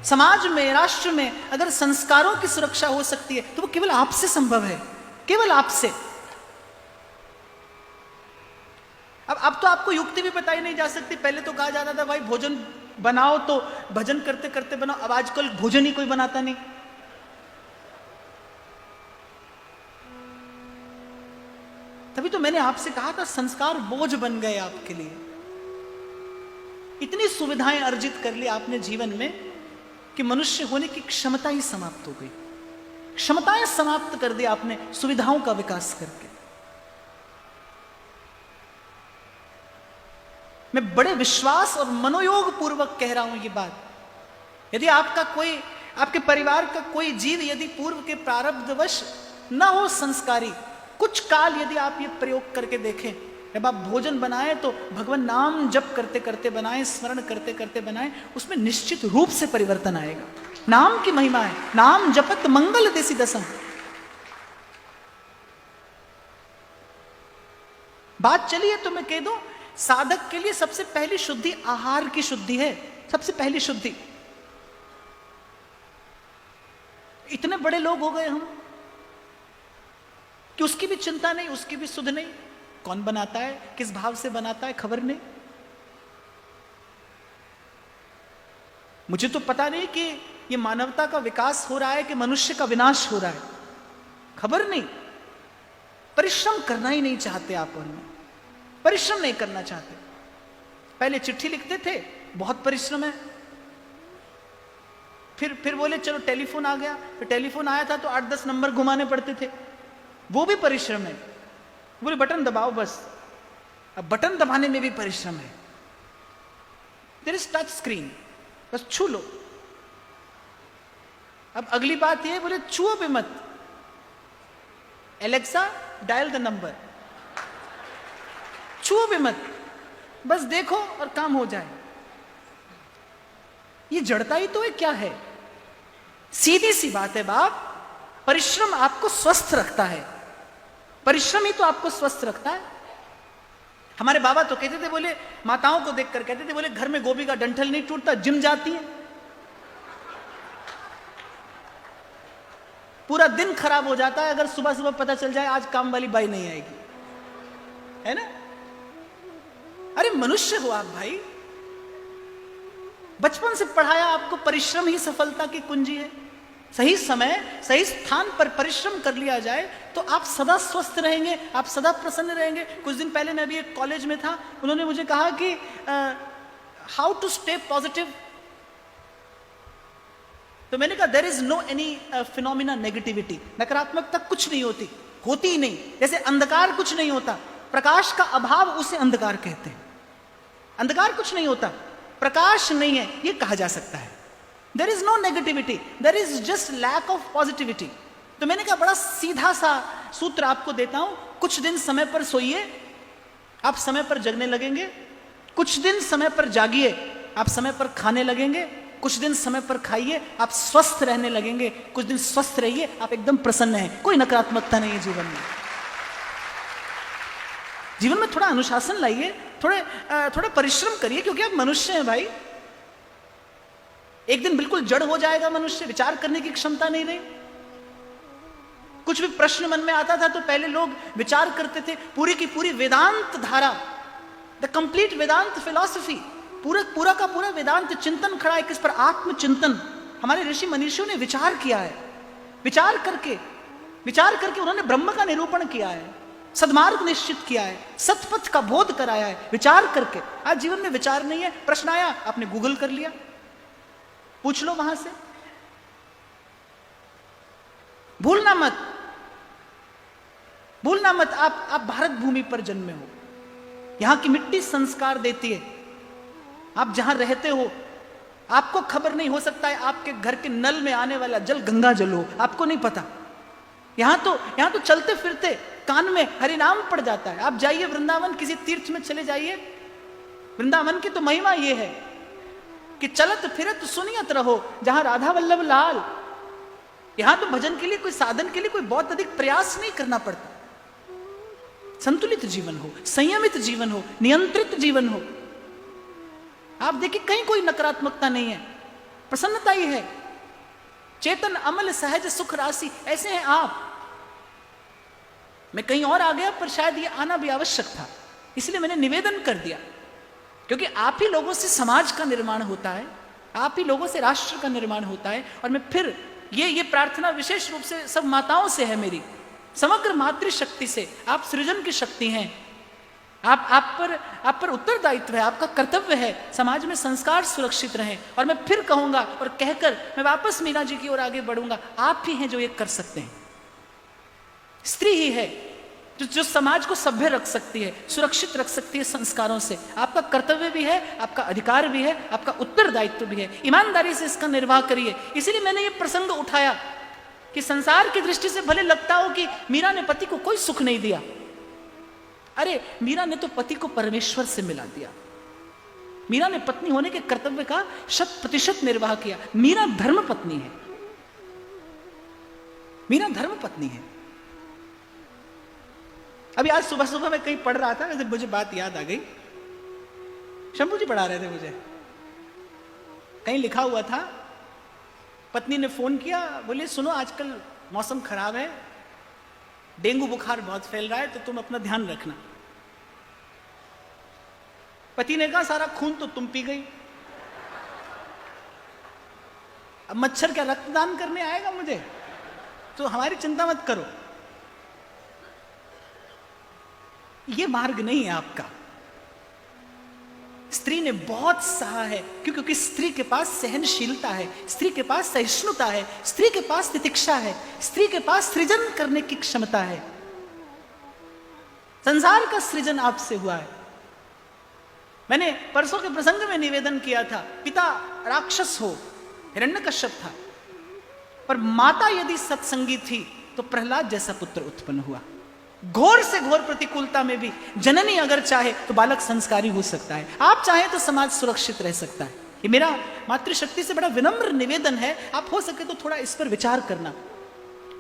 समाज में, राष्ट्र में अगर संस्कारों की सुरक्षा हो सकती है तो वो केवल आपसे संभव है, केवल आपसे। अब तो आपको युक्ति भी बताई नहीं जा सकती। पहले तो कहा जाता था भाई भोजन बनाओ तो भजन करते करते बनाओ, अब आजकल भोजन ही कोई बनाता नहीं। तभी तो मैंने आपसे कहा था संस्कार बोझ बन गए आपके लिए। इतनी सुविधाएं अर्जित कर ली आपने जीवन में कि मनुष्य होने की क्षमता ही समाप्त हो गई। क्षमताएं समाप्त कर दी आपने सुविधाओं का विकास करके। मैं बड़े विश्वास और मनोयोग पूर्वक कह रहा हूं ये बात। यदि आपका कोई, आपके परिवार का कोई जीव यदि पूर्व के प्रारब्धवश न हो संस्कारी, कुछ काल यदि आप ये प्रयोग करके देखें, जब आप भोजन बनाएं तो भगवान नाम जप करते करते बनाएं, स्मरण करते करते बनाएं, उसमें निश्चित रूप से परिवर्तन आएगा। नाम की महिमा है, नाम जपत मंगल देसी दसम। बात चलिए तो मैं कह दूं, साधक के लिए सबसे पहली शुद्धि आहार की शुद्धि है, सबसे पहली शुद्धि। इतने बड़े लोग हो गए हम कि उसकी भी चिंता नहीं, उसकी भी सुध नहीं, कौन बनाता है, किस भाव से बनाता है, खबर नहीं। मुझे तो पता नहीं कि ये मानवता का विकास हो रहा है कि मनुष्य का विनाश हो रहा है, खबर नहीं। परिश्रम करना ही नहीं चाहते आप, उनमें परिश्रम नहीं करना चाहते। पहले चिट्ठी लिखते थे, बहुत परिश्रम है। फिर बोले चलो टेलीफोन आ गया, फिर टेलीफोन आया था तो 8-10 नंबर घुमाने पड़ते थे, वो भी परिश्रम है। बोले बटन दबाओ बस, अब बटन दबाने में भी परिश्रम है। देयर इज टच स्क्रीन, बस छू लो। अब अगली बात ये, बोले छुओ भी मत, एलेक्सा डायल द नंबर, छुओ भी मत, बस देखो और काम हो जाए। ये जड़ता ही तो है, क्या है? सीधी सी बात है बाप, परिश्रम आपको स्वस्थ रखता है, परिश्रम ही तो आपको स्वस्थ रखता है। हमारे बाबा तो कहते थे, बोले माताओं को देखकर कहते थे, बोले घर में गोभी का डंठल नहीं टूटता, जिम जाती है। पूरा दिन खराब हो जाता है अगर सुबह सुबह पता चल जाए आज काम वाली बाई नहीं आएगी, है ना? अरे मनुष्य हो आप भाई, बचपन से पढ़ाया आपको परिश्रम ही सफलता की कुंजी है। सही समय सही स्थान पर परिश्रम कर लिया जाए तो आप सदा स्वस्थ रहेंगे, आप सदा प्रसन्न रहेंगे। कुछ दिन पहले मैं भी एक कॉलेज में था, उन्होंने मुझे कहा कि हाउ टू स्टे पॉजिटिव। तो मैंने कहा there is no any phenomena negativity, नकारात्मकता कुछ नहीं होती, होती ही नहीं। जैसे अंधकार कुछ नहीं होता, प्रकाश का अभाव उसे अंधकार कहते हैं। अंधकार कुछ नहीं होता, प्रकाश नहीं है ये कहा जा सकता है। There is no negativity, there is just lack of positivity. तो मैंने कहा बड़ा सीधा सा सूत्र आपको देता हूं, कुछ दिन समय पर सोइए, आप समय पर जगने लगेंगे। कुछ दिन समय पर जागिए, आप समय पर खाने लगेंगे। कुछ दिन समय पर खाइए, आप स्वस्थ रहने लगेंगे। कुछ दिन स्वस्थ रहिए, आप एकदम प्रसन्न हैं, कोई नकारात्मकता नहीं है जीवन में। जीवन में थोड़ा अनुशासन लाइए, थोड़ा परिश्रम करिए, क्योंकि आप मनुष्य हैं भाई। एक दिन बिल्कुल जड़ हो जाएगा मनुष्य, विचार करने की क्षमता नहीं रही। कुछ भी प्रश्न मन में आता था तो पहले लोग विचार करते थे, पूरी की पूरी वेदांत धारा, द कंप्लीट वेदांत फिलॉसफी, पूरा का पूरा वेदांत चिंतन खड़ा है किस पर? आत्मचिंतन। हमारे ऋषि मनीषियों ने विचार किया है, विचार करके उन्होंने ब्रह्म का निरूपण किया है, सद्मार्ग निश्चित किया है, सतपथ का बोध कराया है, विचार करके। आज जीवन में विचार नहीं है, प्रश्न आया आपने गूगल कर लिया, पूछ लो वहां से। भूलना मत आप भारत भूमि पर जन्मे हो, यहां की मिट्टी संस्कार देती है। आप जहां रहते हो आपको खबर नहीं, हो सकता है आपके घर के नल में आने वाला जल गंगा जल हो, आपको नहीं पता। यहां तो चलते फिरते कान में हरिनाम पड़ जाता है। आप जाइए वृंदावन, किसी तीर्थ में चले जाइए, वृंदावन की तो महिमा यह है कि चलत फिरत सुनियत रहो जहां राधा वल्लभ लाल। यहां तो भजन के लिए, कोई साधन के लिए कोई बहुत अधिक प्रयास नहीं करना पड़ता। संतुलित जीवन हो, संयमित जीवन हो, नियंत्रित जीवन हो। आप देखिए कहीं कोई नकारात्मकता नहीं है। प्रसन्नता ही है। चेतन अमल सहज सुख राशि, ऐसे हैं आप। मैं कहीं और आ गया, पर शायद ये आना भी आवश्यक था, इसलिए मैंने निवेदन कर दिया, क्योंकि आप ही लोगों से समाज का निर्माण होता है, आप ही लोगों से राष्ट्र का निर्माण होता है। और मैं फिर ये प्रार्थना विशेष रूप से सब माताओं से है मेरी, समग्र मातृशक्ति से। आप सृजन की शक्ति हैं, आप पर उत्तरदायित्व है, आपका कर्तव्य है समाज में संस्कार सुरक्षित रहें। और मैं फिर कहूंगा और कहकर मैं वापस मीना जी की ओर आगे बढ़ूंगा, आप ही हैं जो ये कर सकते हैं। स्त्री ही है जो समाज को सभ्य रख सकती है, सुरक्षित रख सकती है संस्कारों से। आपका कर्तव्य भी है, आपका अधिकार भी है, आपका उत्तरदायित्व भी है। ईमानदारी से इसका निर्वाह करिए। इसीलिए मैंने ये प्रसंग उठाया कि संसार की दृष्टि से भले लगता हो कि मीरा ने पति को कोई सुख नहीं दिया, अरे मीरा ने तो पति को परमेश्वर से मिला दिया। मीरा ने पत्नी होने के कर्तव्य का 100% निर्वाह किया। मीरा धर्म पत्नी है, मीरा धर्म पत्नी है। अभी आज सुबह सुबह मैं कहीं पढ़ रहा था, वैसे मुझे बात याद आ गई, शंभू जी पढ़ा रहे थे मुझे, कहीं लिखा हुआ था, पत्नी ने फोन किया, बोले सुनो आजकल मौसम खराब है, डेंगू बुखार बहुत फैल रहा है, तो तुम अपना ध्यान रखना। पति ने कहा सारा खून तो तुम पी गई, अब मच्छर क्या रक्तदान करने आएगा मुझे, तो हमारी चिंता मत करो। ये मार्ग नहीं है आपका। स्त्री ने बहुत सहा है, क्योंकि स्त्री के पास सहनशीलता है, स्त्री के पास सहिष्णुता है, स्त्री के पास तितिक्षा है, स्त्री के पास सृजन करने की क्षमता है। संसार का सृजन आपसे हुआ है। मैंने परसों के प्रसंग में निवेदन किया था, पिता राक्षस हो, हिरण्यकश्यप था, पर माता यदि सत्संगी थी तो प्रहलाद जैसा पुत्र उत्पन्न हुआ। घोर से घोर प्रतिकूलता में भी जननी अगर चाहे तो बालक संस्कारी हो सकता है। आप चाहे तो समाज सुरक्षित रह सकता है। ये मेरा मातृशक्ति से बड़ा विनम्र निवेदन है, आप हो सके तो थोड़ा इस पर विचार करना।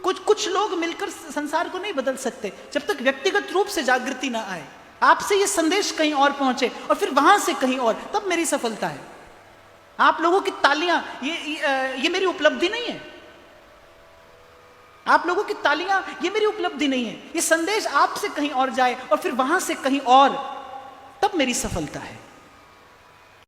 कुछ लोग मिलकर संसार को नहीं बदल सकते जब तक व्यक्तिगत रूप से जागृति ना आए। आपसे ये संदेश कहीं और पहुंचे और फिर वहां से कहीं और, तब मेरी सफलता है। आप लोगों की तालियां ये मेरी उपलब्धि नहीं है, आप लोगों की तालियां ये मेरी उपलब्धि नहीं है। ये संदेश आपसे कहीं और जाए और फिर वहां से कहीं और, तब मेरी सफलता है।